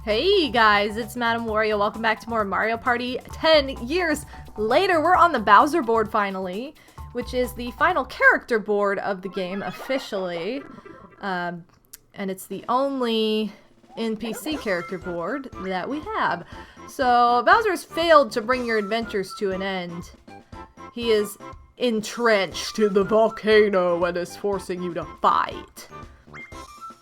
Hey guys, it's MadameWario. Welcome back to more Mario Party. 10 years later, we're on the Bowser board finally, which is the final character board of the game officially. And it's the only NPC character board that we have. So Bowser's failed to bring your adventures to an end. He is entrenched in the volcano and is forcing you to fight.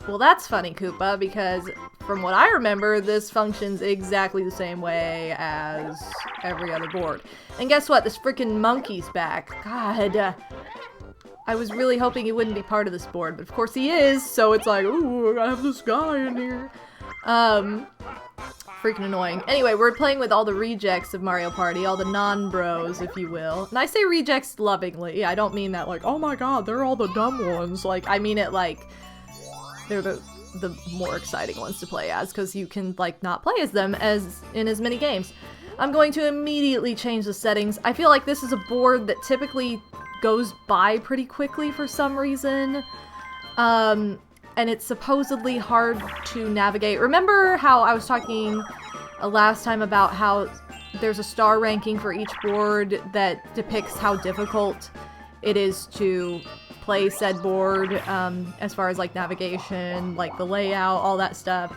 Well, that's funny, Koopa, because from what I remember, this functions exactly the same way as every other board. And guess what? This freaking monkey's back. God, I was really hoping he wouldn't be part of this board, but of course he is, so it's like, ooh, I gotta have this guy in here. Freaking annoying. Anyway, we're playing with all the rejects of Mario Party, all the non-bros, if you will. And I say rejects lovingly. I don't mean that like, oh my god, they're all the dumb ones. Like, I mean it like, they're the more exciting ones to play as, because you can, like, not play as them as in as many games. I'm going to immediately change the settings. I feel like this is a board that typically goes by pretty quickly for some reason. And it's supposedly hard to navigate. Remember how I was talking last time about how there's a star ranking for each board that depicts how difficult it is to play said board, as far as like navigation, like the layout, all that stuff.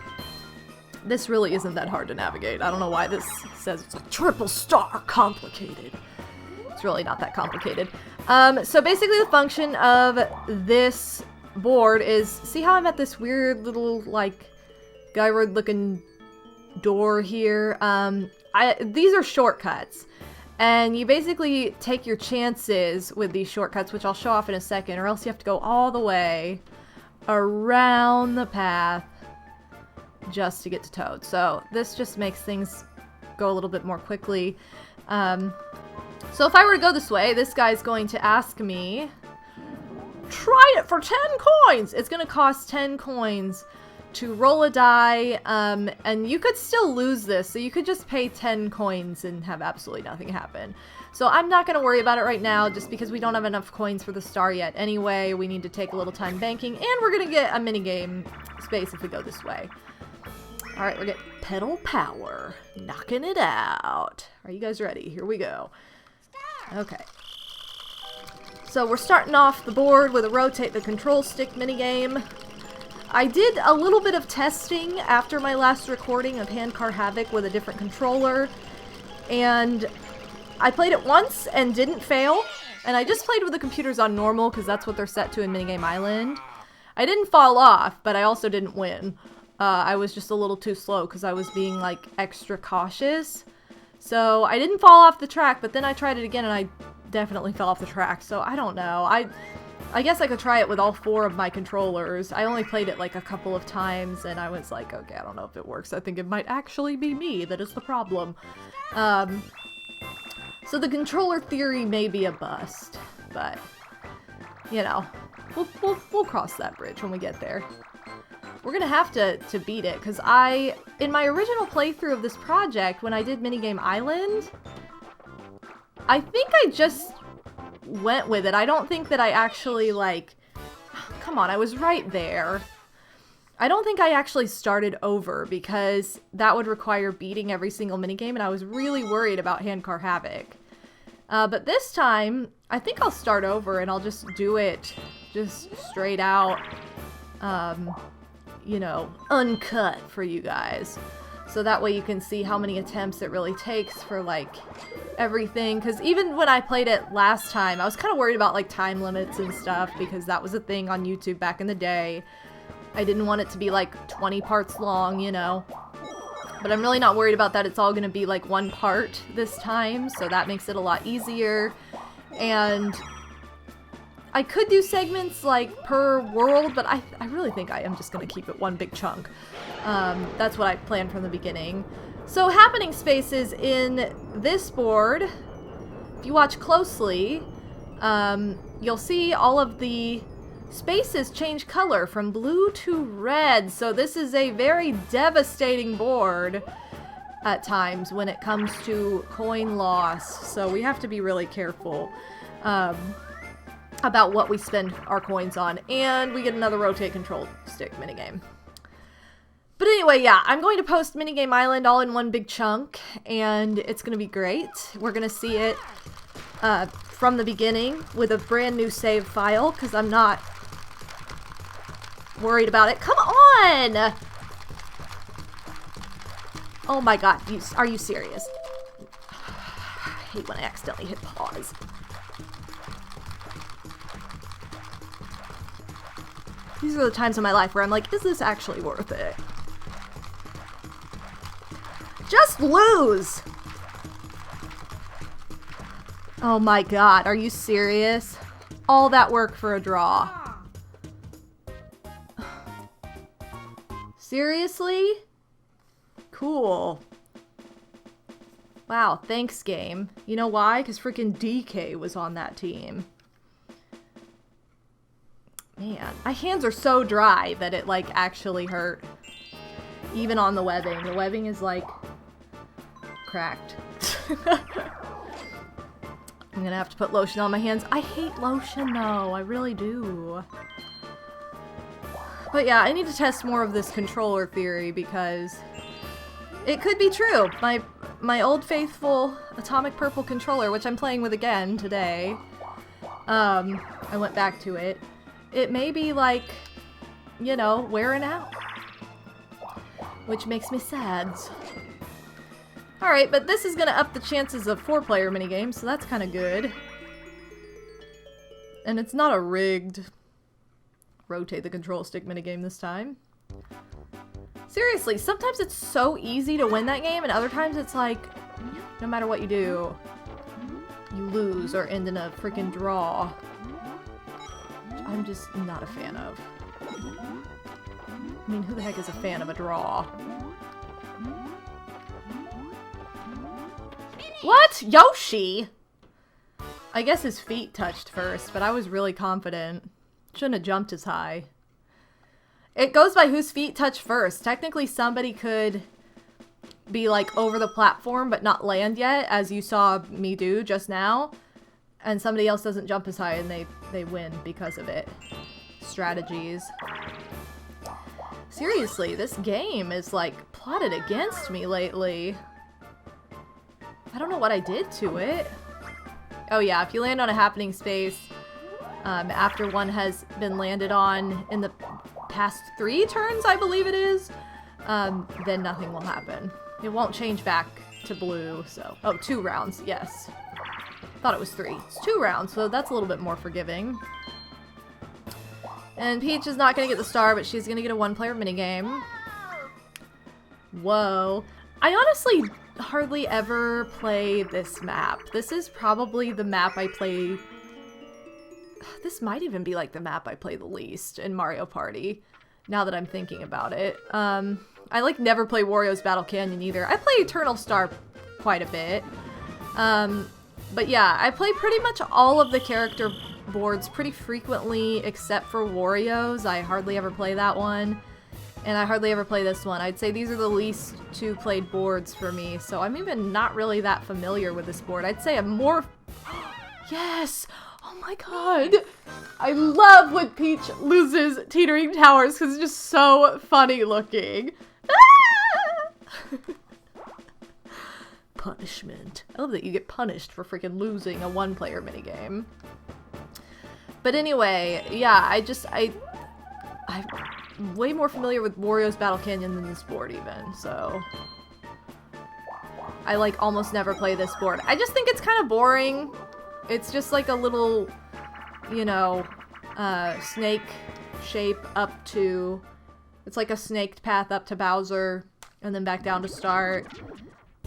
This really isn't that hard to navigate. I don't know why this says it's like triple star complicated. It's really not that complicated. So basically the function of this board is, see how I'm at this weird little like skyward looking door here? These are shortcuts. And you basically take your chances with these shortcuts, which I'll show off in a second, or else you have to go all the way around the path just to get to Toad. So this just makes things go a little bit more quickly. So if I were to go this way, this guy's going to ask me, try it for 10 coins! It's going to cost 10 coins to roll a die, and you could still lose this, so you could just pay 10 coins and have absolutely nothing happen. So I'm not going to worry about it right now, just because we don't have enough coins for the star yet anyway. We need to take a little time banking, and we're going to get a minigame space if we go this way. Alright, we're getting pedal power, knocking it out. Are you guys ready? Here we go. Okay. So we're starting off the board with a rotate the control stick minigame. I did a little bit of testing after my last recording of Handcar Havoc with a different controller, and I played it once and didn't fail, and I just played with the computers on normal because that's what they're set to in Minigame Island. I didn't fall off, but I also didn't win. I was just a little too slow because I was being like extra cautious. So I didn't fall off the track, but then I tried it again and I definitely fell off the track, so I don't know. I guess I could try it with all 4 of my controllers. I only played it like a couple of times, and I was like, okay, I don't know if it works. I think it might actually be me that is the problem. So the controller theory may be a bust, but, you know, we'll cross that bridge when we get there. We're gonna have to beat it, because in my original playthrough of this project, when I did Minigame Island, I think I just went with it. I don't think that I actually, like, come on, I was right there. I don't think I actually started over, because that would require beating every single minigame, and I was really worried about Handcar Havoc. But this time, I think I'll start over, and I'll just do it just straight out, you know, uncut for you guys. So that way you can see how many attempts it really takes for, like, everything. Because even when I played it last time, I was kind of worried about, like, time limits and stuff, because that was a thing on YouTube back in the day. I didn't want it to be, like, 20 parts long, you know. But I'm really not worried about that. It's all going to be, like, one part this time, so that makes it a lot easier. And I could do segments, like, per world, but I really think I am just going to keep it one big chunk. That's what I planned from the beginning. So happening spaces in this board, if you watch closely, you'll see all of the spaces change color from blue to red. So this is a very devastating board at times when it comes to coin loss. So we have to be really careful about what we spend our coins on. And we get another rotate control stick minigame. But anyway, yeah, I'm going to post Minigame Island all in one big chunk, and it's going to be great. We're going to see it from the beginning with a brand new save file, because I'm not worried about it. Come on! Oh my god, are you serious? I hate when I accidentally hit pause. These are the times in my life where I'm like, is this actually worth it? Just lose! Oh my god, are you serious? All that work for a draw. Seriously? Cool. Wow, thanks game. You know why? Because freaking DK was on that team. Man, my hands are so dry that it like actually hurt. Even on the webbing. The webbing is like cracked. I'm gonna have to put lotion on my hands. I hate lotion though, I really do. But yeah, I need to test more of this controller theory because it could be true. My old faithful Atomic Purple controller, which I'm playing with again today, I went back to it. It may be like, you know, wearing out. Which makes me sad. Alright, but this is gonna up the chances of 4-player minigames, so that's kinda good. And it's not a rigged rotate the control stick minigame this time. Seriously, sometimes it's so easy to win that game, and other times it's like, no matter what you do, you lose or end in a freaking draw. Which I'm just not a fan of. I mean, who the heck is a fan of a draw? What? Yoshi? I guess his feet touched first, but I was really confident. Shouldn't have jumped as high. It goes by whose feet touch first. Technically, somebody could be like over the platform but not land yet, as you saw me do just now. And somebody else doesn't jump as high and they win because of it. Strategies. Seriously, this game is like plotted against me lately. I don't know what I did to it. Oh yeah, if you land on a happening space, after one has been landed on in the past 3 turns, I believe it is, then nothing will happen. It won't change back to blue, so... Oh, 2 rounds, yes. Thought it was 3. It's 2 rounds, so that's a little bit more forgiving. And Peach is not gonna get the star, but she's gonna get a 1-player minigame. Whoa. I honestly hardly ever play this map. This is probably the map I play... This might even be like the map I play the least in Mario Party, now that I'm thinking about it. I like never play Wario's Battle Canyon either. I play Eternal Star quite a bit. But yeah, I play pretty much all of the character boards pretty frequently except for Wario's. I hardly ever play that one. And I hardly ever play this one. I'd say these are the least 2 played boards for me, so I'm even not really that familiar with this board. I'd say I'm more... Yes! Oh my god! I love when Peach loses Teetering Towers because it's just so funny looking. Ah! Punishment. I love that you get punished for freaking losing a 1-player minigame. But anyway, yeah, I'm way more familiar with Wario's Battle Canyon than this board even, so... I like almost never play this board. I just think it's kind of boring. It's just like a little, you know, snake shape up to... It's like a snaked path up to Bowser and then back down to start.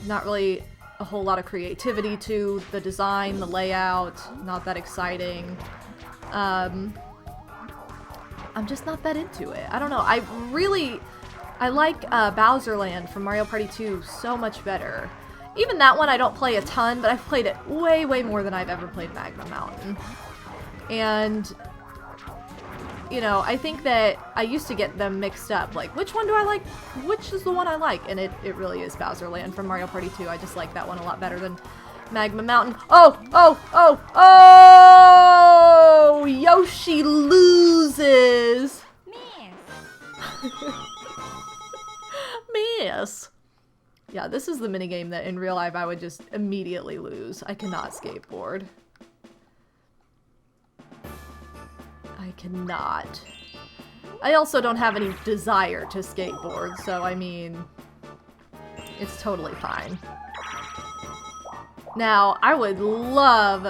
Not really a whole lot of creativity to the design, the layout. Not that exciting. I'm just not that into it. I don't know. I like Bowser Land from Mario Party 2 so much better. Even that one I don't play a ton, but I've played it way, way more than I've ever played Magma Mountain. And, you know, I think that I used to get them mixed up. Like, which one do I like? Which is the one I like? And it really is Bowser Land from Mario Party 2. I just like that one a lot better than Magma Mountain. Oh! Oh! Oh! Oh! Yoshi loses! miss. Yeah, this is the minigame that in real life I would just immediately lose. I cannot skateboard. I cannot. I also don't have any desire to skateboard, so I mean, it's totally fine. Now, I would love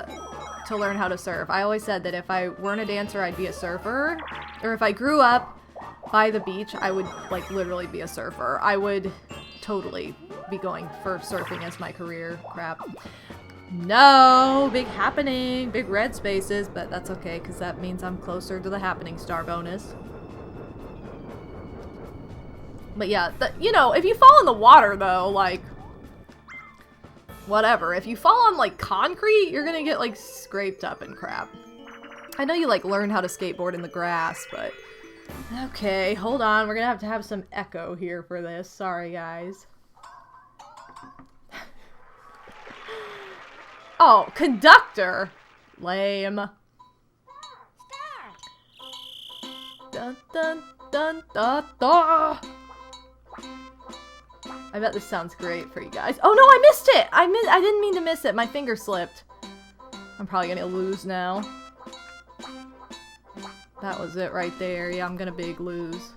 to learn how to surf. I always said that if I weren't a dancer, I'd be a surfer. Or if I grew up by the beach, I would, like, literally be a surfer. I would totally be going for surfing as my career. Crap. No! Big happening! Big red spaces, but that's okay, because that means I'm closer to the happening star bonus. But yeah, you know, if you fall in the water, though, like, whatever. If you fall on, like, concrete, you're gonna get, like, scraped up and crap. I know you, like, learn how to skateboard in the grass, but... Okay, hold on. We're gonna have some echo here for this. Sorry, guys. Oh, conductor! Lame. Dun dun dun dun dun! I bet this sounds great for you guys. Oh no, I missed it! I didn't mean to miss it. My finger slipped. I'm probably gonna lose now. That was it right there. Yeah, I'm gonna big lose.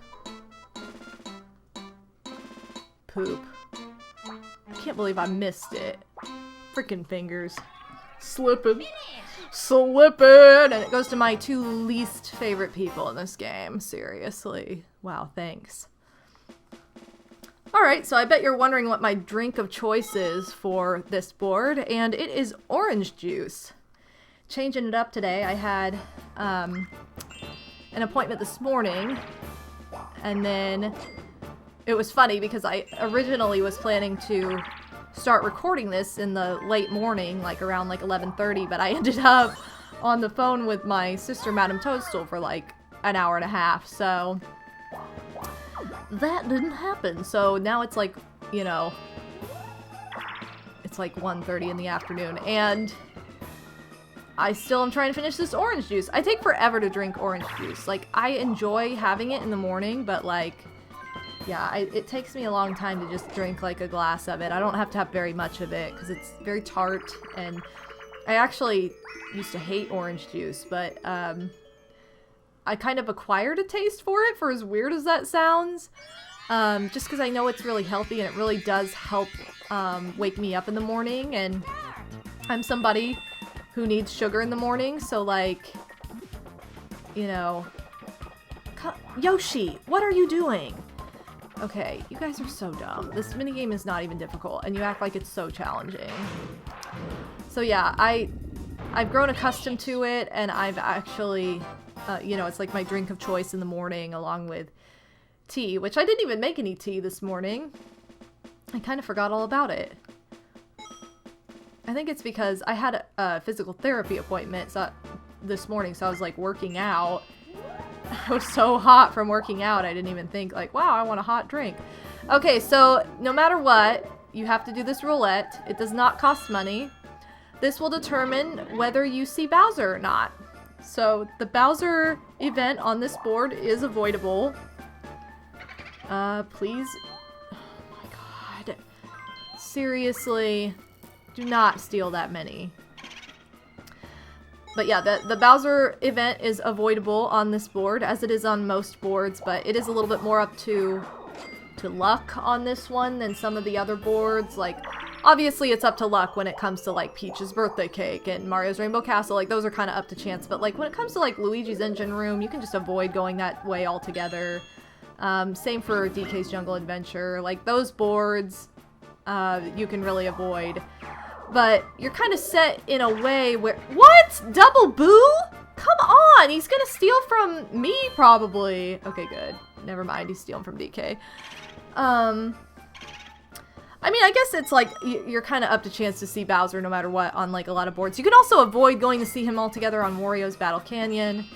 Poop. I can't believe I missed it. Freaking fingers. Slipping. Slipping! And it goes to my two least favorite people in this game. Seriously. Wow, thanks. Alright, so I bet you're wondering what my drink of choice is for this board, and it is orange juice. Changing it up today, I had an appointment this morning, and then it was funny because I originally was planning to start recording this in the late morning, like around like 11:30, but I ended up on the phone with my sister, Madame Toadstool, for like an hour and a half, so that didn't happen. So now it's like, you know, it's like 1:30 in the afternoon, and I still am trying to finish this orange juice. I take forever to drink orange juice. Like, I enjoy having it in the morning, but like, yeah, it takes me a long time to just drink like a glass of it. I don't have to have very much of it because it's very tart, and I actually used to hate orange juice, but I kind of acquired a taste for it, for as weird as that sounds, just because I know it's really healthy and it really does help wake me up in the morning, and I'm somebody who needs sugar in the morning, so like, you know, Yoshi, what are you doing? Okay, you guys are so dumb. This minigame is not even difficult, and you act like it's so challenging. So yeah, I've grown accustomed to it, and I've actually, you know, it's like my drink of choice in the morning, along with tea, which I didn't even make any tea this morning. I kind of forgot all about it. I think it's because I had a physical therapy appointment this morning, so I was like working out. I was so hot from working out, I didn't even think like, wow, I want a hot drink. Okay, so no matter what, you have to do this roulette. It does not cost money. This will determine whether you see Bowser or not. So the Bowser event on this board is avoidable. Please. Oh my god. Seriously, do not steal that many. But yeah, the Bowser event is avoidable on this board, as it is on most boards, but it is a little bit more up to luck on this one than some of the other boards. Like, obviously it's up to luck when it comes to like Peach's birthday cake and Mario's Rainbow Castle. Like, those are kind of up to chance, but like when it comes to like Luigi's Engine Room, you can just avoid going that way altogether. Same for DK's Jungle Adventure. Like, those boards, you can really avoid. But you're kind of set in a way where... What? Double boo? Come on! He's gonna steal from me, probably. Okay, good. Never mind, he's stealing from DK. I mean, I guess it's like, you're kind of up to chance to see Bowser no matter what on like a lot of boards. You can also avoid going to see him altogether on Wario's Battle Canyon.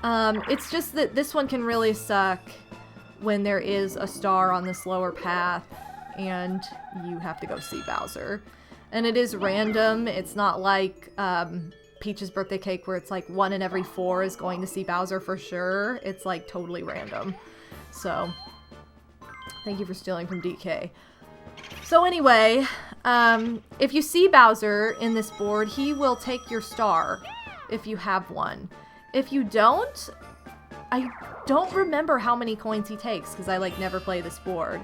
It's just that this one can really suck when there is a star on the slower path and you have to go see Bowser. And it is random. It's not like Peach's birthday cake where it's like 1 in every 4 is going to see Bowser for sure. It's like totally random. So Thank you for stealing from DK. So anyway, if you see Bowser in this board, he will take your star if you have one. If you don't, I don't remember how many coins he takes because I like never play this board.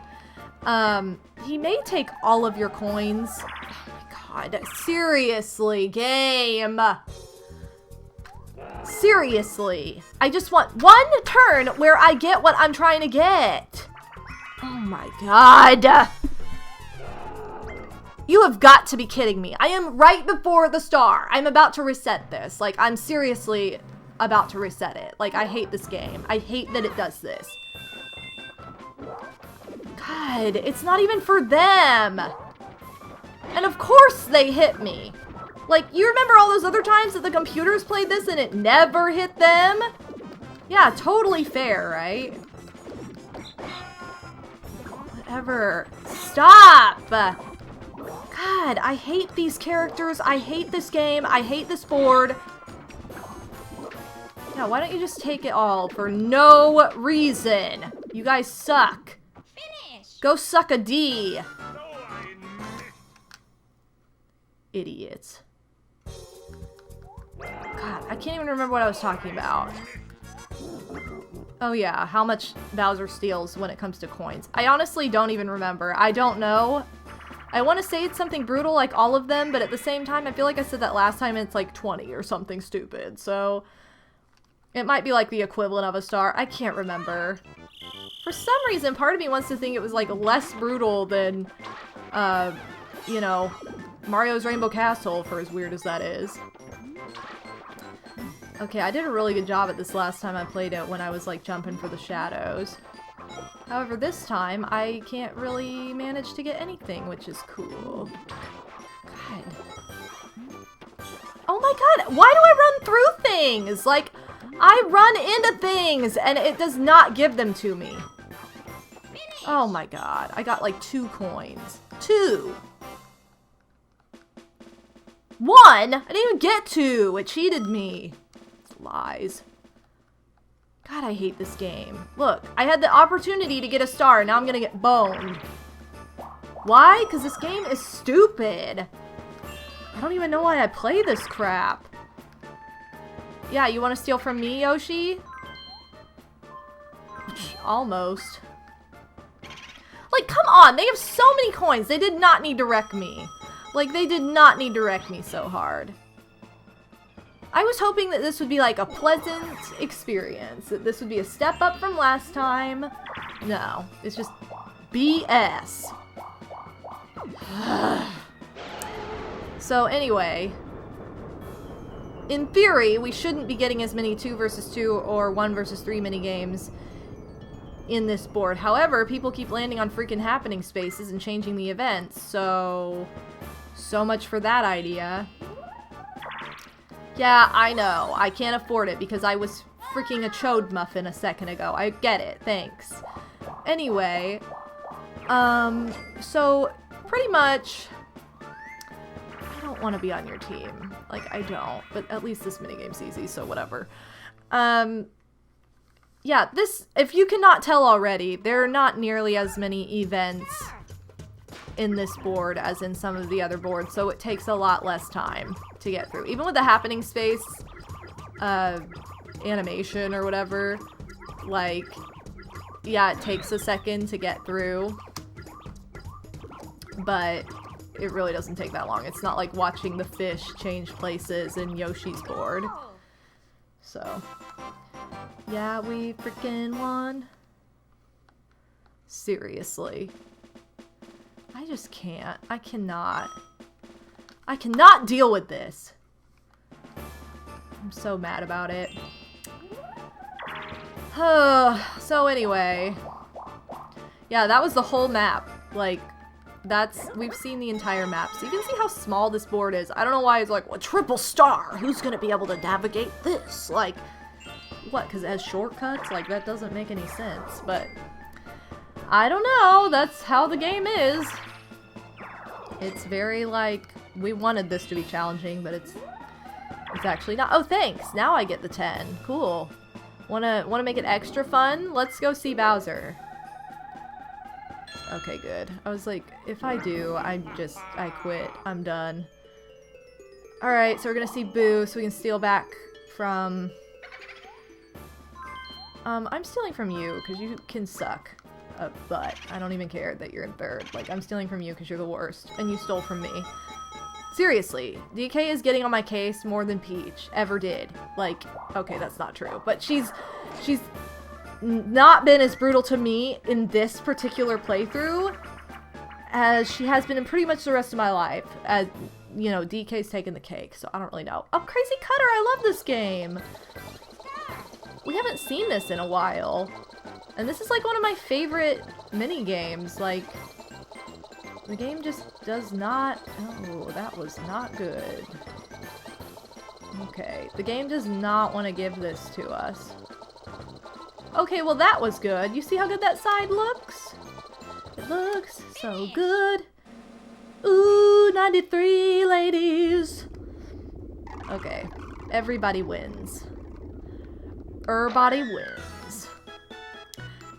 He may take all of your coins. Oh my god, seriously, game. Seriously, I just want one turn where I get what I'm trying to get. Oh my god. You have got to be kidding me. I am right before the star. I'm about to reset this. Like, I'm seriously about to reset it. Like, I hate this game. I hate that it does this. God, it's not even for them. And of course they hit me. Like, you remember all those other times that the computers played this and it never hit them? Yeah, totally fair, right? Whatever. Stop! God, I hate these characters. I hate this game. I hate this board. Yeah, why don't you just take it all for no reason? You guys suck. Finish. Go suck a D. Idiots. God, I can't even remember what I was talking about. Oh yeah, how much Bowser steals when it comes to coins. I honestly don't even remember. I don't know. I want to say it's something brutal like all of them, but at the same time, I feel like I said that last time and it's like 20 or something stupid. So, it might be like the equivalent of a star. I can't remember. For some reason, part of me wants to think it was like less brutal than, you know, Mario's Rainbow Castle, for as weird as that is. Okay, I did a really good job at this last time I played it when I was like jumping for the shadows. However, this time, I can't really manage to get anything, which is cool. God. Oh my god, why do I run through things? Like, I run into things, and it does not give them to me. Oh my god, I got like 2 coins. 2! 1? I didn't even get 2! It cheated me. It's lies. God, I hate this game. Look, I had the opportunity to get a star, and now I'm gonna get boned. Why? Because this game is stupid. I don't even know why I play this crap. Yeah, you want to steal from me, Yoshi? Almost. Like, come on! They have so many coins! They did not need to wreck me. Like, they did not need to wreck me so hard. I was hoping that this would be like a pleasant experience. That this would be a step up from last time. No, it's just BS. So anyway, in theory, we shouldn't be getting as many 2 versus 2 or 1 versus 3 minigames in this board. However, people keep landing on freaking happening spaces and changing the events, so much for that idea. Yeah, I know. I can't afford it because I was freaking a chode muffin a second ago. I get it. Thanks. Anyway, so pretty much, I don't want to be on your team. Like, I don't. But at least this minigame's easy, so whatever. Yeah, this, if you cannot tell already, there are not nearly as many events in this board as in some of the other boards, so it takes a lot less time to get through. Even with the happening space animation or whatever, like, yeah, it takes a second to get through, but it really doesn't take that long. It's not like watching the fish change places in Yoshi's board. So, yeah, we freaking won. Seriously. I just can't. I cannot deal with this. I'm so mad about it. So anyway. Yeah, that was the whole map. Like, we've seen the entire map. So you can see how small this board is. I don't know why it's like, well, triple star. Who's gonna be able to navigate this? Like, what? Because it has shortcuts? Like, that doesn't make any sense. But I don't know. That's how the game is. It's very, like, we wanted this to be challenging, but it's actually not. Oh, thanks. Now I get the 10. Cool. Wanna make it extra fun? Let's go see Bowser. Okay, good. I was like, if I do, I quit. I'm done. Alright, so we're gonna see Boo, so we can steal back from... I'm stealing from you, because you can suck. But I don't even care that you're in third. Like, I'm stealing from you because you're the worst, and you stole from me. Seriously, DK is getting on my case more than Peach ever did. Like, okay, that's not true, but she's not been as brutal to me in this particular playthrough as she has been in pretty much the rest of my life. As, you know, DK's taking the cake, so I don't really know. Oh, Crazy Cutter, I love this game! We haven't seen this in a while. And this is like one of my favorite mini games. Like, the game just does not... Oh, that was not good. Okay, the game does not want to give this to us. Okay, well that was good. You see how good that side looks? It looks so good. Ooh, 93 ladies. Okay, everybody wins. Everybody wins.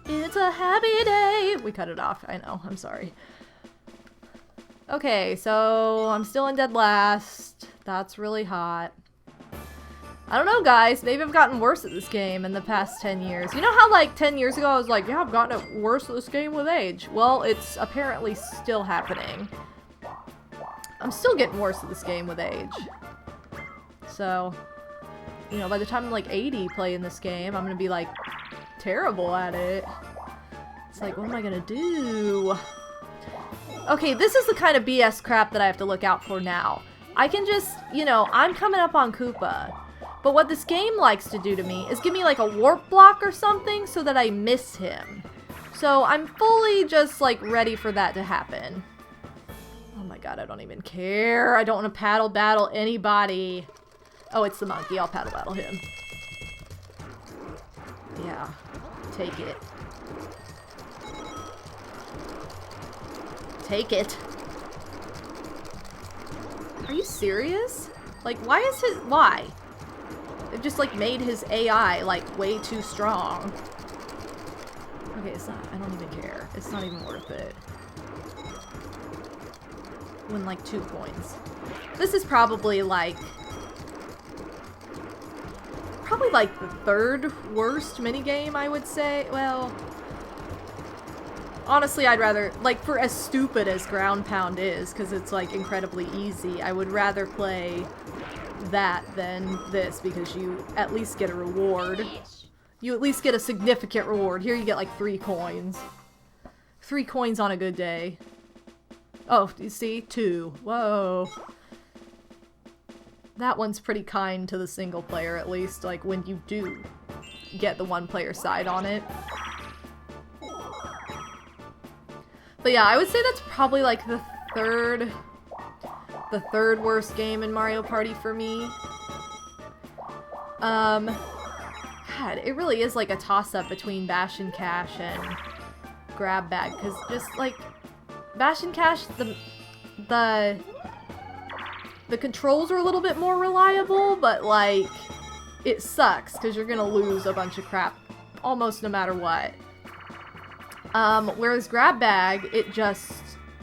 It's a happy day. We cut it off. I know. I'm sorry. Okay, so I'm still in dead last. That's really hot. I don't know, guys. Maybe I've gotten worse at this game in the past 10 years. You know how, like, 10 years ago I was like, yeah, I've gotten it worse at this game with age? Well, it's apparently still happening. I'm still getting worse at this game with age. So, you know, by the time I'm, like, 80 playing this game, I'm gonna be, like, terrible at it. It's like, what am I gonna do? Okay, this is the kind of BS crap that I have to look out for now. I can just, you know, I'm coming up on Koopa. But what this game likes to do to me is give me like a warp block or something so that I miss him. So I'm fully just like ready for that to happen. Oh my god, I don't even care. I don't want to paddle battle anybody. Oh, it's the monkey. I'll paddle battle him. Yeah, take it. Take it. Are you serious? Like, why is his... Why? They've just, like, made his AI, like, way too strong. Okay, it's not... I don't even care. It's not even worth it. Win, like, 2 coins. This is probably, like... Probably, like, the 3rd worst minigame, I would say. Well... Honestly, I'd rather, like, for as stupid as Ground Pound is, because it's, like, incredibly easy, I would rather play that than this, because you at least get a reward. You at least get a significant reward. Here you get, like, 3 coins. 3 coins on a good day. Oh, you see? 2. Whoa. That one's pretty kind to the single player, at least, like, when you do get the one-player side on it. But yeah, I would say that's probably like the third worst game in Mario Party for me. God, it really is like a toss-up between Bash and Cash and Grab Bag, because just like Bash and Cash, the controls are a little bit more reliable, but like it sucks because you're gonna lose a bunch of crap almost no matter what. Whereas Grab Bag,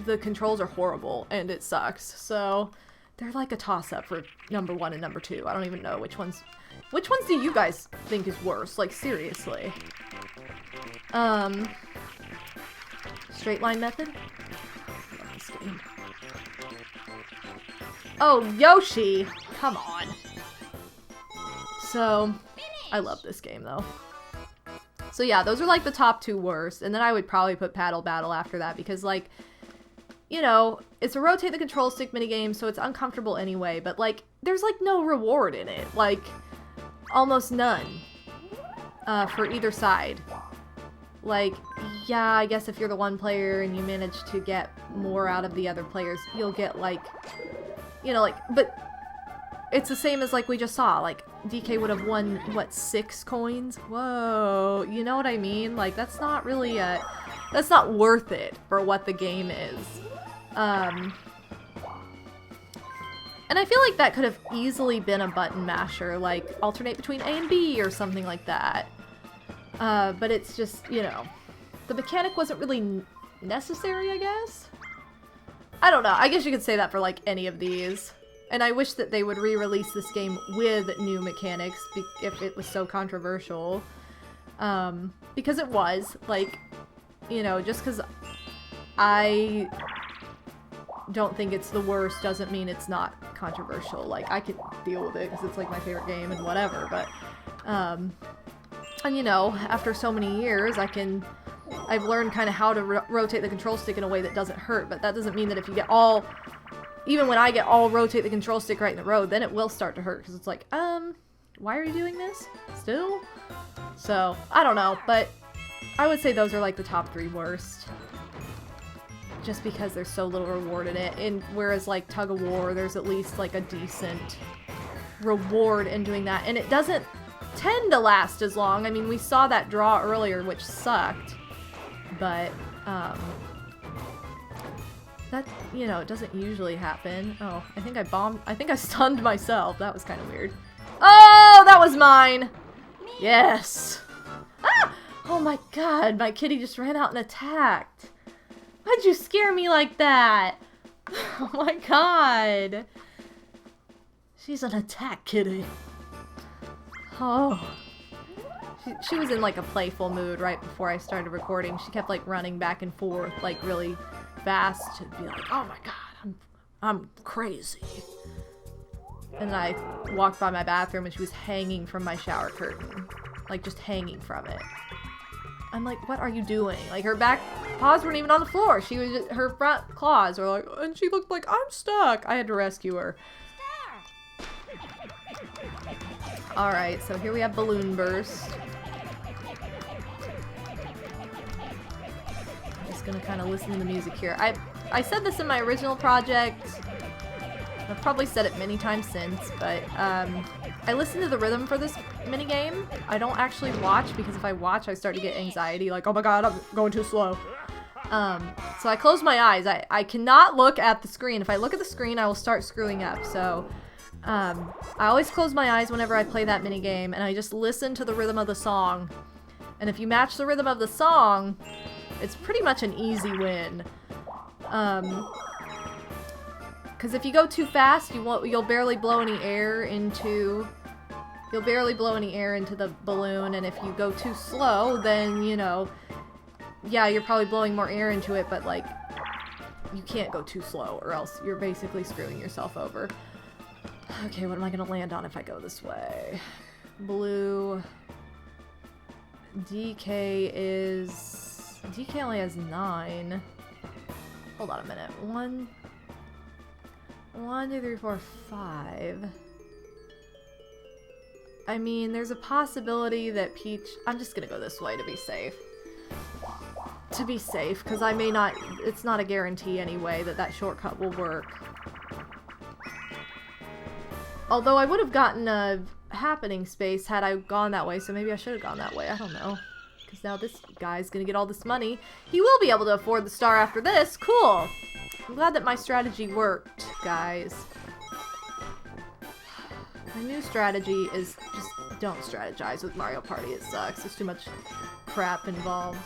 the controls are horrible, and it sucks. So, they're like a toss-up for number 1 and number 2. I don't even know which ones do you guys think is worse? Like, seriously. Straight line method? I love this game. Oh, Yoshi! Come on. So, I love this game, though. So yeah, those are like the top 2 worst, and then I would probably put Paddle Battle after that, because like, you know, it's a rotate the control stick minigame, so it's uncomfortable anyway, but like, there's like no reward in it, like, almost none, for either side. Like, yeah, I guess if you're the one player and you manage to get more out of the other players, you'll get like, you know, like, but it's the same as like we just saw, like, DK would have won, what, 6 coins? Whoa, you know what I mean? Like, that's not really that's not worth it for what the game is. And I feel like that could have easily been a button masher, like, alternate between A and B or something like that. But it's just, you know, the mechanic wasn't really necessary, I guess? I don't know. I guess you could say that for, like, any of these. And I wish that they would re-release this game with new mechanics if it was so controversial. Because it was. Like, you know, just because I don't think it's the worst doesn't mean it's not controversial. Like, I could deal with it because it's, like, my favorite game and whatever. But, and, you know, after so many years, I've learned kind of how to rotate the control stick in a way that doesn't hurt, but that doesn't mean that if you get even when I get rotate the control stick right in the road, then it will start to hurt, because it's like, why are you doing this? Still? So, I don't know, but I would say those are like the top 3 worst. Just because there's so little reward in it, and whereas like Tug of War, there's at least like a decent reward in doing that, and it doesn't tend to last as long. I mean, we saw that draw earlier, which sucked. But, that, you know, it doesn't usually happen. Oh, I think I stunned myself. That was kind of weird. Oh, that was mine! Yes! Ah! Oh my god, my kitty just ran out and attacked. Why'd you scare me like that? Oh my god. She's an attack kitty. Oh. She was in like a playful mood right before I started recording. She kept like running back and forth like really fast to be like, oh my god, I'm crazy. And then I walked by my bathroom and she was hanging from my shower curtain. Like just hanging from it. I'm like, what are you doing? Like her back paws weren't even on the floor. She was just, her front claws were like, and she looked like, I'm stuck. I had to rescue her. Alright, so here we have Balloon Burst. I'm just gonna kind of listen to the music here. I said this in my original project. I've probably said it many times since, but I listen to the rhythm for this minigame. I don't actually watch, because if I watch, I start to get anxiety, like, oh my god, I'm going too slow. So I close my eyes. I cannot look at the screen. If I look at the screen, I will start screwing up, so I always close my eyes whenever I play that minigame, and I just listen to the rhythm of the song. And if you match the rhythm of the song, it's pretty much an easy win. Because if you go too fast, you'll barely blow any air into... You'll barely blow any air into the balloon, and if you go too slow, then, you know... Yeah, you're probably blowing more air into it, but, like, you can't go too slow, or else you're basically screwing yourself over. Okay, what am I gonna land on if I go this way? Blue... DK is... DK only has 9. Hold on a minute. 1, 2, 3, 4, 5. I mean, there's a possibility that Peach... I'm just gonna go this way to be safe. To be safe, because I may not... It's not a guarantee anyway that that shortcut will work. Although I would have gotten a happening space had I gone that way, so maybe I should have gone that way. I don't know. Because now this guy's gonna get all this money. He will be able to afford the star after this. Cool! I'm glad that my strategy worked, guys. My new strategy is just don't strategize with Mario Party. It sucks. There's too much crap involved.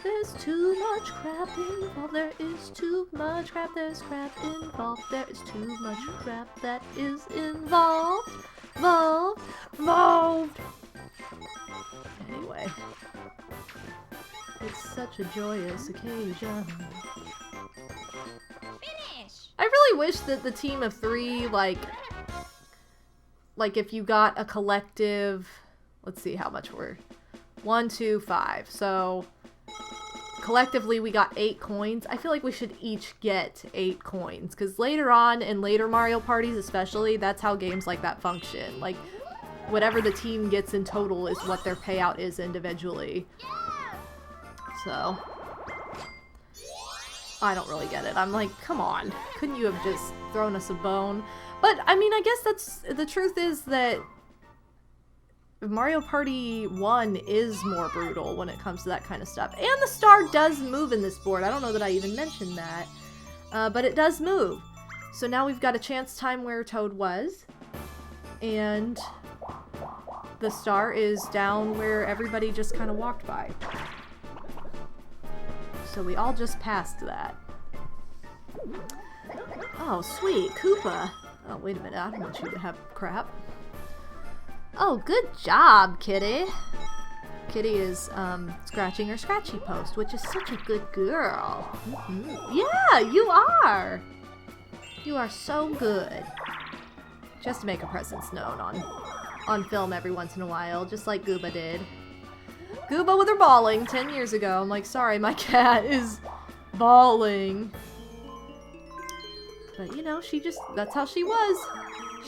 There's too much crap involved. There is too much crap. There's crap involved. There is too much crap that is involved. Involved. Anyway. It's such a joyous occasion. Finish! I really wish that the team of 3, like if you got a collective, let's see how much we're, 1, 2, 5. So collectively we got 8 coins. I feel like we should each get 8 coins, because later on in later Mario parties especially, that's how games like that function. Like whatever the team gets in total is what their payout is individually. So I don't really get it. I'm like, come on, couldn't you have just thrown us a bone? But I mean, I guess that's the truth is that Mario Party 1 is more brutal when it comes to that kind of stuff. And the star does move in this board. I don't know that I even mentioned that. But it does move. So now we've got a chance time where Toad was. And the star is down where everybody just kind of walked by. So we all just passed that. Oh, sweet. Koopa. Oh, wait a minute. I don't want you to have crap. Oh, good job, Kitty. Kitty is scratching her scratchy post, which is such a good girl. Yeah, you are. You are so good. Just to make her presence known on film every once in a while, just like Gooba did. Gooba with her bawling 10 years ago. I'm like, sorry, my cat is bawling. But you know, that's how she was.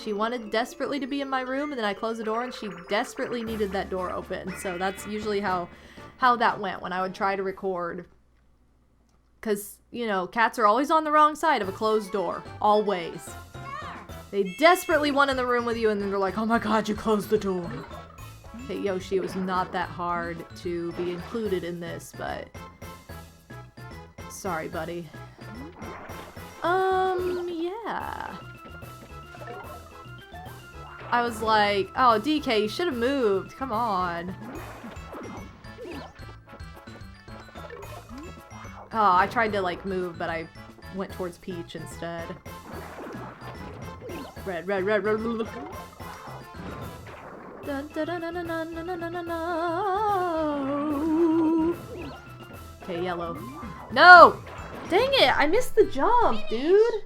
She wanted desperately to be in my room, and then I closed the door, and she desperately needed that door open. So that's usually how that went when I would try to record. Because, you know, cats are always on the wrong side of a closed door. Always. They desperately want in the room with you, and then they're like, oh my god, you closed the door. Okay, Yoshi, it was not that hard to be included in this, but... Sorry, buddy. Yeah. I was like, oh, DK, you should have moved. Come on. Oh, I tried to, like, move, but I went towards Peach instead. Red, red, red, red. Dun, dun, dun, dun, dun, dun, dun, dun, dun, dun. Okay, yellow. No! Dang it! I missed the jump, dude!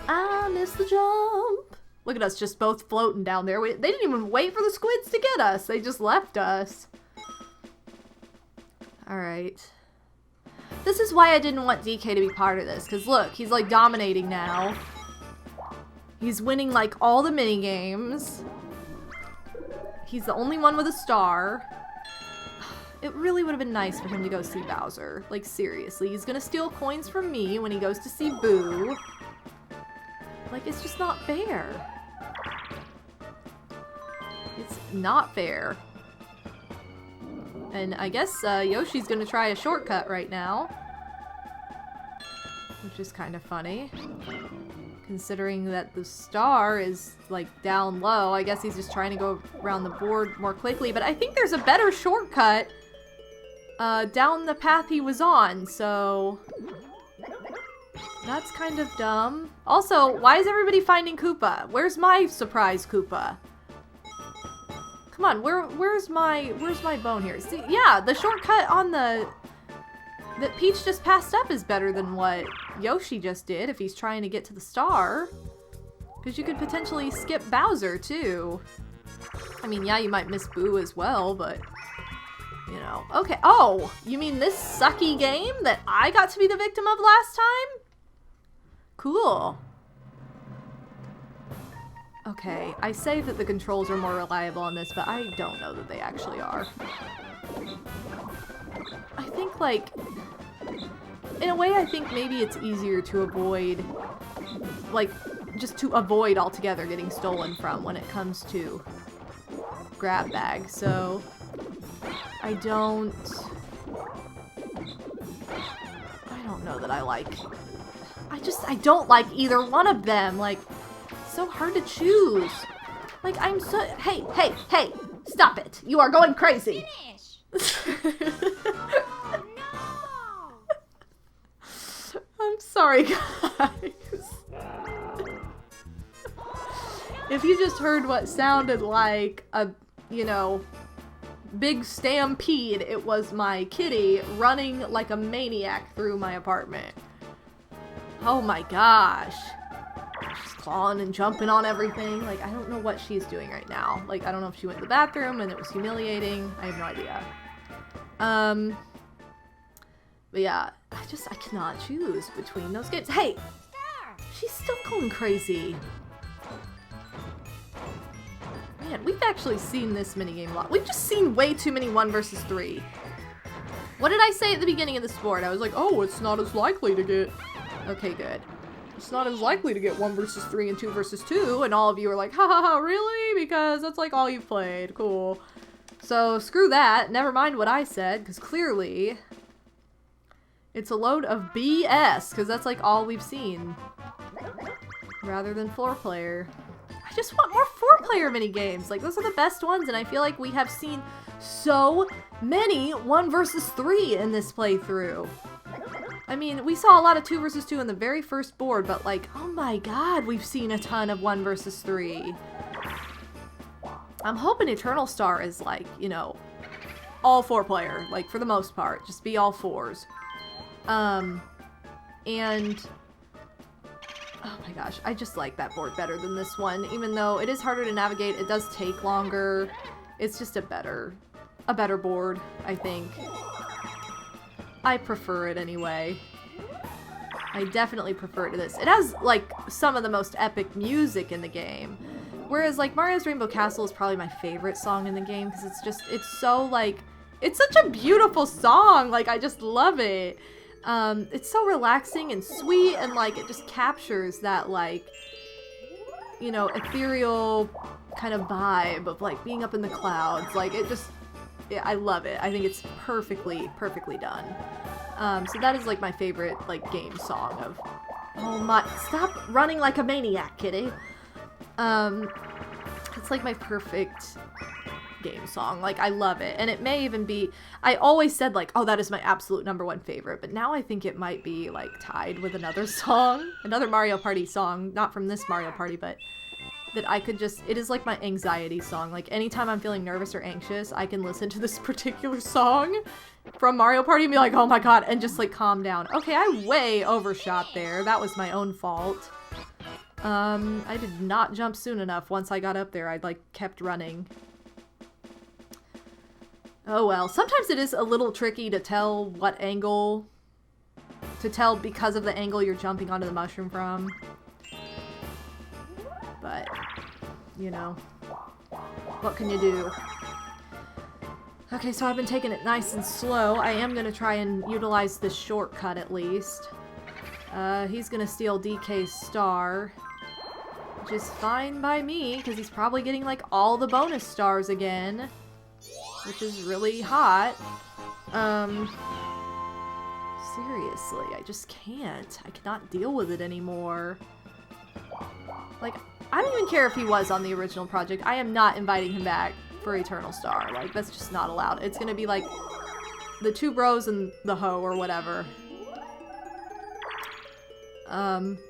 I missed the jump! Look at us just both floating down there. They didn't even wait for the squids to get us. They just left us. Alright. This is why I didn't want DK to be part of this. Because look, he's like dominating now. He's winning like all the minigames. He's the only one with a star. It really would have been nice for him to go see Bowser. Like, seriously. He's gonna steal coins from me when he goes to see Boo. Like, it's just not fair. It's not fair. And I guess Yoshi's gonna try a shortcut right now. Which is kind of funny. Considering that the star is, like, down low. I guess he's just trying to go around the board more quickly. But I think there's a better shortcut down the path he was on, so... That's kind of dumb. Also, why is everybody finding Koopa? Where's my surprise Koopa? Come on, where's my bone here? See, yeah, the shortcut on that Peach just passed up is better than what Yoshi just did if he's trying to get to the star. Because you could potentially skip Bowser, too. I mean, yeah, you might miss Boo as well, but... You know. Okay, oh! You mean this sucky game that I got to be the victim of last time? Cool. Okay, I say that the controls are more reliable on this, but I don't know that they actually are. I think, like... In a way, I think maybe it's easier to avoid... Like, just to avoid altogether getting stolen from when it comes to grab bag, so... I don't know that I like... I don't like either one of them. Like, it's so hard to choose. Like, I'm so... Hey, hey, hey! Stop it! You are going crazy! Oh, no! I'm sorry, guys. If you just heard what sounded like a, you know... big stampede, it was my kitty running like a maniac through my apartment. Oh my gosh. She's clawing and jumping on everything. Like, I don't know what she's doing right now. Like, I don't know if she went to the bathroom and it was humiliating. I have no idea. But yeah, I cannot choose between those games. Hey! She's still going crazy. Man, we've actually seen this minigame a lot. We've just seen way too many 1 versus 3. What did I say at the beginning of the sport? I was like, oh, it's not as likely to get... Okay, good. It's not as likely to get 1 versus 3 and 2 versus 2, and all of you are like, ha ha ha, really? Because that's like all you've played. Cool. So, screw that. Never mind what I said, because clearly... It's a load of BS, because that's like all we've seen. Rather than 4-player. I just want more 4-player mini games. Like, those are the best ones, and I feel like we have seen so many 1 versus 3 in this playthrough. I mean, we saw a lot of 2 versus 2 in the very first board, but like, oh my god, we've seen a ton of 1 versus 3. I'm hoping Eternal Star is like, you know, all 4-player, like for the most part, just be all 4s. And oh my gosh, I just like that board better than this one, even though it is harder to navigate, it does take longer. It's just a better board, I think. I prefer it anyway. I definitely prefer it to this. It has, like, some of the most epic music in the game. Whereas, like, Mario's Rainbow Castle is probably my favorite song in the game, because it's so, like, it's such a beautiful song! Like, I just love it. It's so relaxing and sweet, and, like, it just captures that, like, you know, ethereal kind of vibe of, like, being up in the clouds. Like, it just, yeah, I love it. I think it's perfectly done. So that is, like, my favorite, like, game song of, oh my, stop running like a maniac, kitty. It's, like, my perfect game song. Like, I love it. And it may even be, I always said, like, oh, that is my absolute #1 favorite, but now I think it might be, like, tied with another song, another Mario Party song, not from this Mario Party, but that I could just, it is like my anxiety song. Like, anytime I'm feeling nervous or anxious, I can listen to this particular song from Mario Party and be like, oh my god, and just, like, calm down. Okay, I way overshot there. That was my own fault. I did not jump soon enough. Once I got up there, I'd, like, kept running. Oh well. Sometimes it is a little tricky to tell what angle to tell because of the angle you're jumping onto the mushroom from. But, you know, what can you do? Okay, so I've been taking it nice and slow. I am going to try and utilize this shortcut at least. He's going to steal DK's star, which is fine by me, because he's probably getting, like, all the bonus stars again, which is really hot. Seriously, I just can't. I cannot deal with it anymore. Like, I don't even care if he was on the original project. I am not inviting him back for Eternal Star. Like, that's just not allowed. It's gonna be like the 2 bros and the hoe or whatever.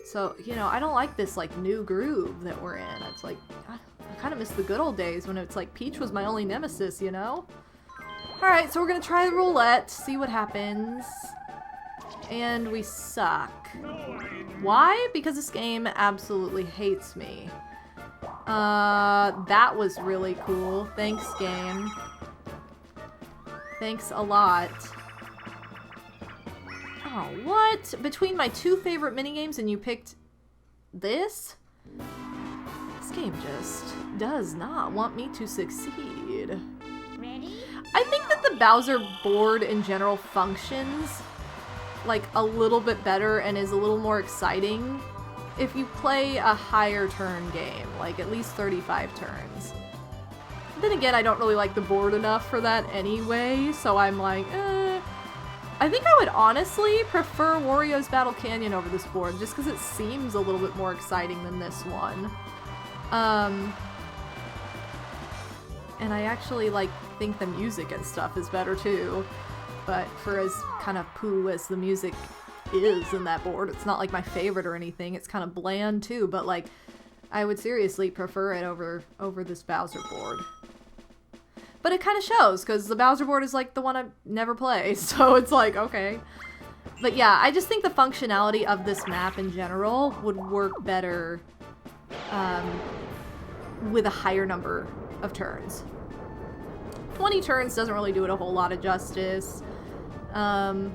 So, you know, I don't like this, like, new groove that we're in. It's like, I kind of miss the good old days when it's like Peach was my only nemesis, you know? Alright, so we're gonna try the roulette, see what happens. And we suck. Why? Because this game absolutely hates me. That was really cool. Thanks, game. Thanks a lot. Oh, what? Between my 2 favorite minigames and you picked this? This game just does not want me to succeed. Ready? I think that the Bowser board in general functions like a little bit better and is a little more exciting if you play a higher turn game, like at least 35 turns. Then again, I don't really like the board enough for that anyway, so I'm like, I think I would honestly prefer Wario's Battle Canyon over this board, just because it seems a little bit more exciting than this one. And I actually, like, think the music and stuff is better too. But for as kind of poo as the music is in that board, it's not like my favorite or anything. It's kind of bland too, but like, I would seriously prefer it over this Bowser board. But it kind of shows, because the Bowser board is like the one I never play, so it's like, okay. But yeah, I just think the functionality of this map in general would work better with a higher number of turns. 20 turns doesn't really do it a whole lot of justice. And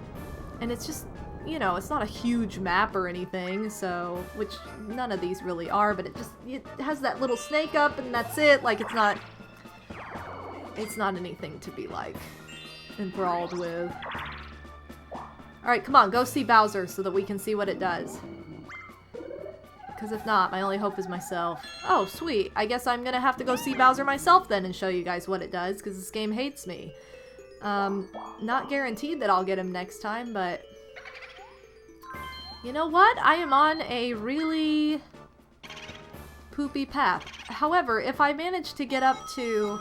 it's just, you know, it's not a huge map or anything, so, which none of these really are, but it has that little snake up and that's it. Like, it's not anything to be, like, enthralled with. Alright, come on, go see Bowser so that we can see what it does. Because if not, my only hope is myself. Oh, sweet. I guess I'm gonna have to go see Bowser myself then and show you guys what it does, because this game hates me. Not guaranteed that I'll get him next time, but... You know what? I am on a really poopy path. However, if I manage to get up to...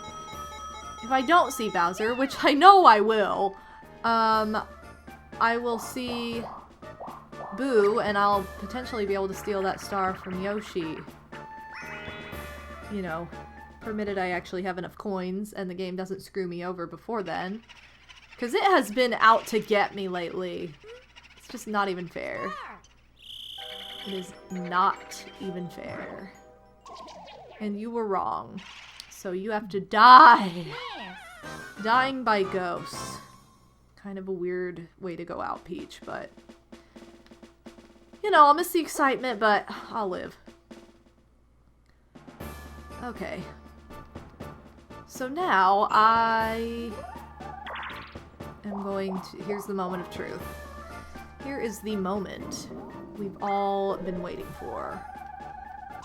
If I don't see Bowser, which I know I will, I will see Boo, and I'll potentially be able to steal that star from Yoshi. You know, permitted I actually have enough coins and the game doesn't screw me over before then. Because it has been out to get me lately. It's just not even fair. It is not even fair. And you were wrong. So you have to die. Dying by ghosts. Kind of a weird way to go out, Peach, but... You know, I'll miss the excitement, but I'll live. Okay. So now I am going to... Here's the moment of truth. Here is the moment we've all been waiting for.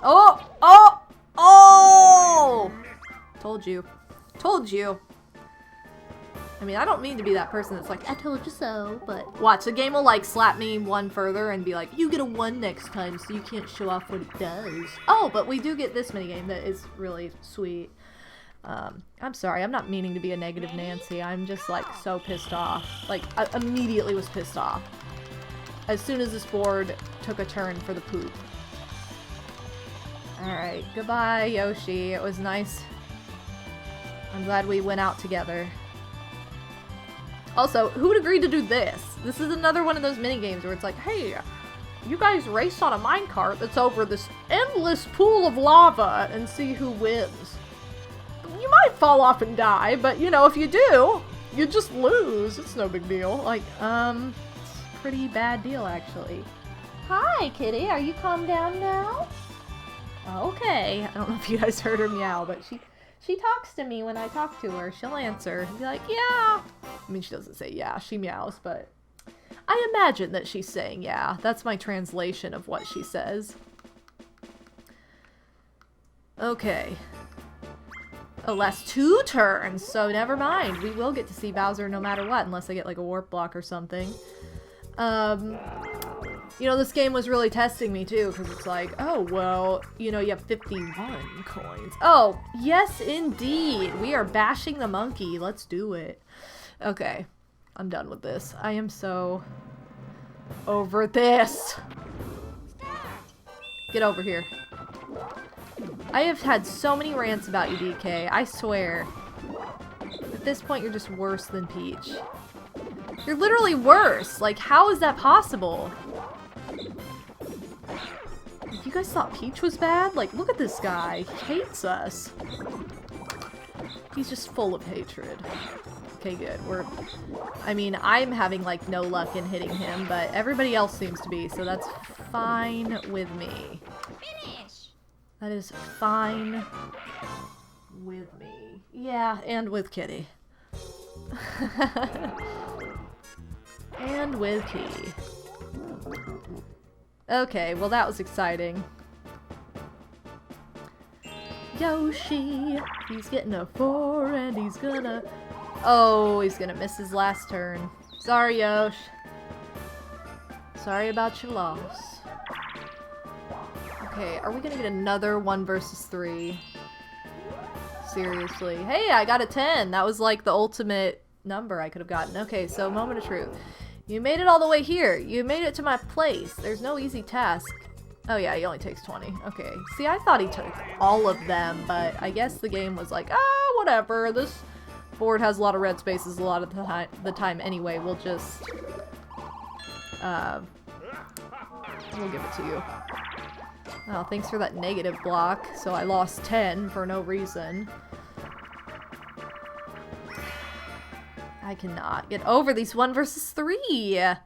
Oh! Oh! Oh! Told you. Told you. I mean, I don't mean to be that person that's like, I told you so, but... Watch, the game will, like, slap me one further and be like, you get a 1 next time, so you can't show off what it does. Oh, but we do get this minigame that is really sweet. I'm sorry, I'm not meaning to be a negative Nancy. I'm just, like, so pissed off. Like, I immediately was pissed off. As soon as this board took a turn for the poop. Alright, goodbye, Yoshi. It was nice. I'm glad we went out together. Also, who would agree to do this? This is another one of those minigames where it's like, hey, you guys race on a minecart that's over this endless pool of lava and see who wins. You might fall off and die, but, you know, if you do, you just lose. It's no big deal. Like, it's a pretty bad deal, actually. Hi, kitty. Are you calmed down now? Okay. I don't know if you guys heard her meow, but she talks to me when I talk to her. She'll answer and be like, yeah. I mean, she doesn't say yeah. She meows, but I imagine that she's saying yeah. That's my translation of what she says. Okay. Oh, last 2 turns, so never mind. We will get to see Bowser no matter what, unless I get like a warp block or something. You know, this game was really testing me too, because it's like, oh, well, you know, you have 51 coins. Oh, yes, indeed. We are bashing the monkey. Let's do it. Okay, I'm done with this. I am so over this. Get over here. I have had so many rants about you, DK. I swear. At this point, you're just worse than Peach. You're literally worse. Like, how is that possible? You guys thought Peach was bad? Like, look at this guy. He hates us. He's just full of hatred. Okay, good. I mean, I'm having, like, no luck in hitting him, but everybody else seems to be, so that's fine with me. Finish. That is fine with me. Yeah, and with Kitty. And with Key. Okay, well that was exciting. Yoshi! He's getting a 4 and he's gonna... Oh, he's gonna miss his last turn. Sorry, Yosh. Sorry about your loss. Okay, are we gonna get another 1 versus 3? Seriously. Hey, I got a 10! That was like the ultimate number I could have gotten. Okay, so moment of truth. You made it all the way here. You made it to my place. There's no easy task. Oh yeah, he only takes 20. Okay. See, I thought he took all of them, but I guess the game was like, ah, whatever. This board has a lot of red spaces a lot of the time anyway. We'll just... we'll give it to you. Oh, thanks for that negative block. So I lost 10 for no reason. I cannot get over these 1 versus 3. There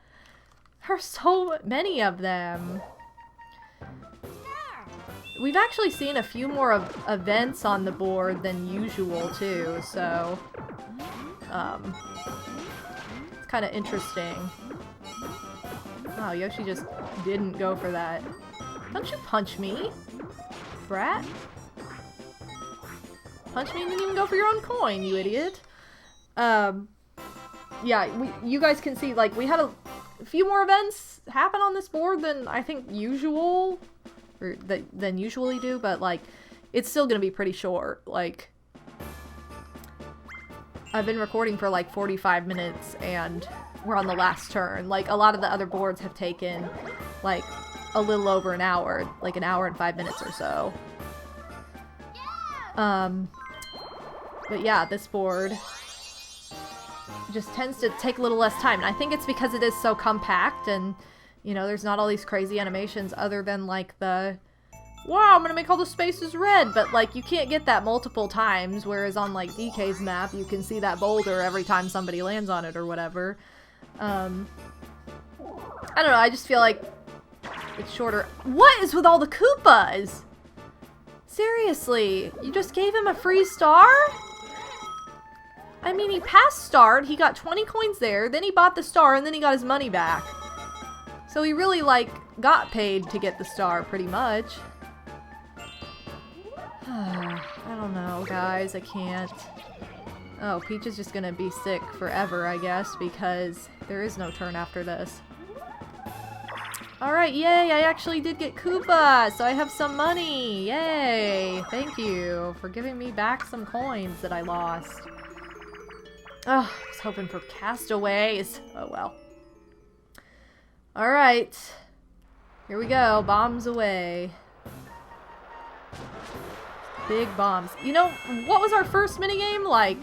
are so many of them. We've actually seen a few more events on the board than usual too, so it's kind of interesting. Wow, Yoshi just didn't go for that. Don't you punch me, brat? Punch me and didn't even go for your own coin, you idiot. Yeah, you guys can see, like, we had a few more events happen on this board than I think usual. or than usually do, but like it's still gonna be pretty short. Like I've been recording for like 45 minutes and we're on the last turn. Like a lot of the other boards have taken like a little over an hour, like an hour and 5 minutes or so. But yeah, this board just tends to take a little less time. And I think it's because it is so compact and, you know, there's not all these crazy animations other than like the, wow, I'm gonna make all the spaces red, but like you can't get that multiple times, whereas on like DK's map, you can see that boulder every time somebody lands on it or whatever. I don't know, I just feel like it's shorter. What is with all the Koopas? Seriously, you just gave him a free star? I mean, he passed start, he got 20 coins there, then he bought the star, and then he got his money back. So he really, like, got paid to get the star, pretty much. I don't know, guys, I can't. Oh, Peach is just gonna be sick forever, I guess, because there is no turn after this. Alright, yay, I actually did get Koopa, so I have some money, yay! Thank you for giving me back some coins that I lost. Oh, I was hoping for castaways. Oh well. Alright. Here we go. Bombs away. Big bombs. You know, what was our first minigame? Like,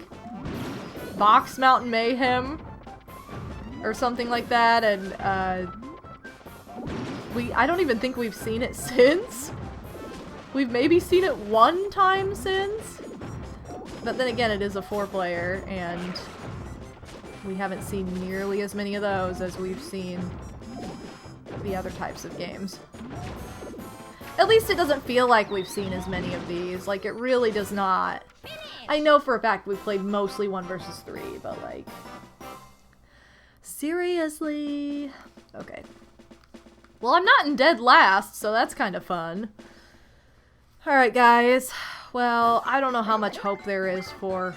Box Mountain Mayhem? Or something like that, and, I don't even think we've seen it since. We've maybe seen it one time since. But then again, it is a 4-player, and we haven't seen nearly as many of those as we've seen the other types of games. At least it doesn't feel like we've seen as many of these. Like, it really does not. I know for a fact we've played mostly 1 versus 3, but like... seriously? Okay. Well, I'm not in dead last, so that's kind of fun. Alright, guys. Well, I don't know how much hope there is for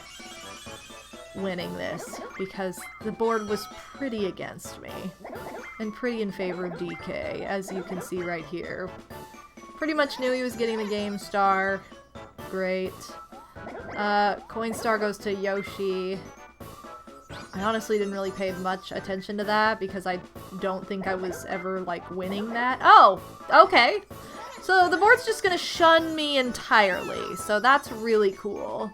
winning this, because the board was pretty against me, and pretty in favor of DK, as you can see right here. Pretty much knew he was getting the game star. Great. Coin star goes to Yoshi. I honestly didn't really pay much attention to that, because I don't think I was ever, like, winning that. Oh! Okay! So the board's just gonna shun me entirely, so that's really cool.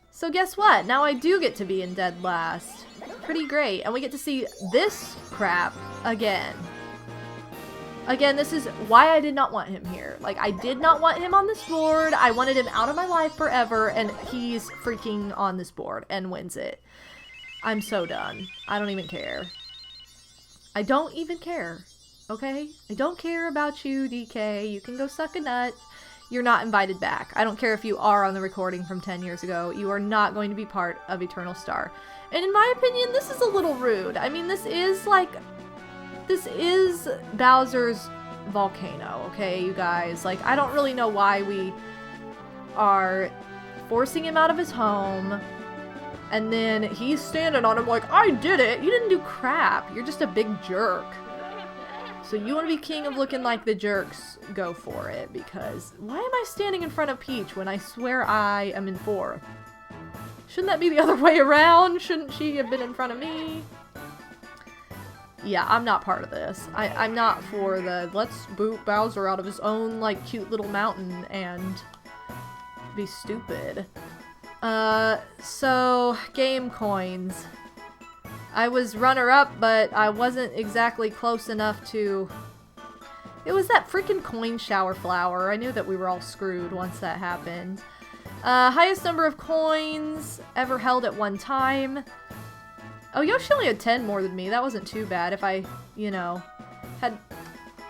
So guess what? Now I do get to be in dead last. Pretty great. And we get to see this crap again. Again, this is why I did not want him here. Like, I did not want him on this board. I wanted him out of my life forever, and he's freaking on this board and wins it. I'm so done. I don't even care. I don't even care. Okay? I don't care about you, DK. You can go suck a nut. You're not invited back. I don't care if you are on the recording from 10 years ago. You are not going to be part of Eternal Star. And in my opinion, this is a little rude. I mean, this is like... this is Bowser's volcano, okay, you guys? Like, I don't really know why we are forcing him out of his home, and then he's standing on him like, I did it! You didn't do crap. You're just a big jerk. So you want to be king of looking like the jerks, go for it, because why am I standing in front of Peach when I swear I am in 4th? Shouldn't that be the other way around? Shouldn't she have been in front of me? Yeah, I'm not part of this. I'm not for the let's boot Bowser out of his own, like, cute little mountain and be stupid. So, game coins. I was runner-up, but I wasn't exactly close enough to... It was that freaking coin shower flower. I knew that we were all screwed once that happened. Highest number of coins ever held at one time. Oh, Yoshi only had 10 more than me. That wasn't too bad. If I, you know, had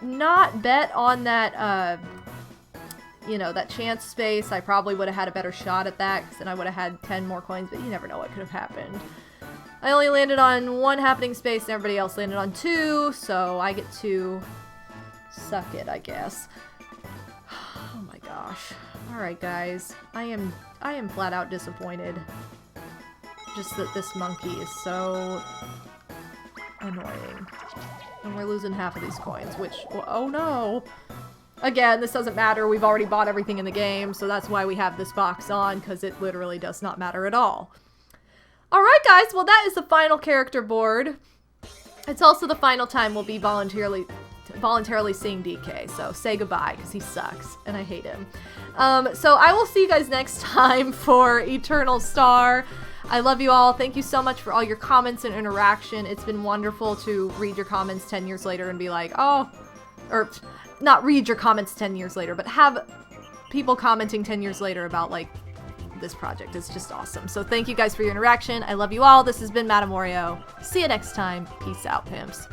not bet on that, you know, that chance space, I probably would have had a better shot at that, because then I would have had 10 more coins, but you never know what could have happened. I only landed on 1 happening space, and everybody else landed on 2, so I get to suck it, I guess. Oh my gosh. Alright, guys. I am flat out disappointed. Just that this monkey is so annoying. And we're losing half of these coins, which... oh no! Again, this doesn't matter. We've already bought everything in the game, so that's why we have this box on, because it literally does not matter at all. Alright guys, well that is the final character board. It's also the final time we'll be voluntarily seeing DK, so say goodbye, because he sucks, and I hate him. So I will see you guys next time for Eternal Star. I love you all. Thank you so much for all your comments and interaction. It's been wonderful to read your comments 10 years later and be like, oh, or not read your comments 10 years later, but have people commenting 10 years later about, like, this project. It's just awesome. So thank you guys for your interaction. I love you all. This has been MadameWario. See you next time. Peace out, pimps.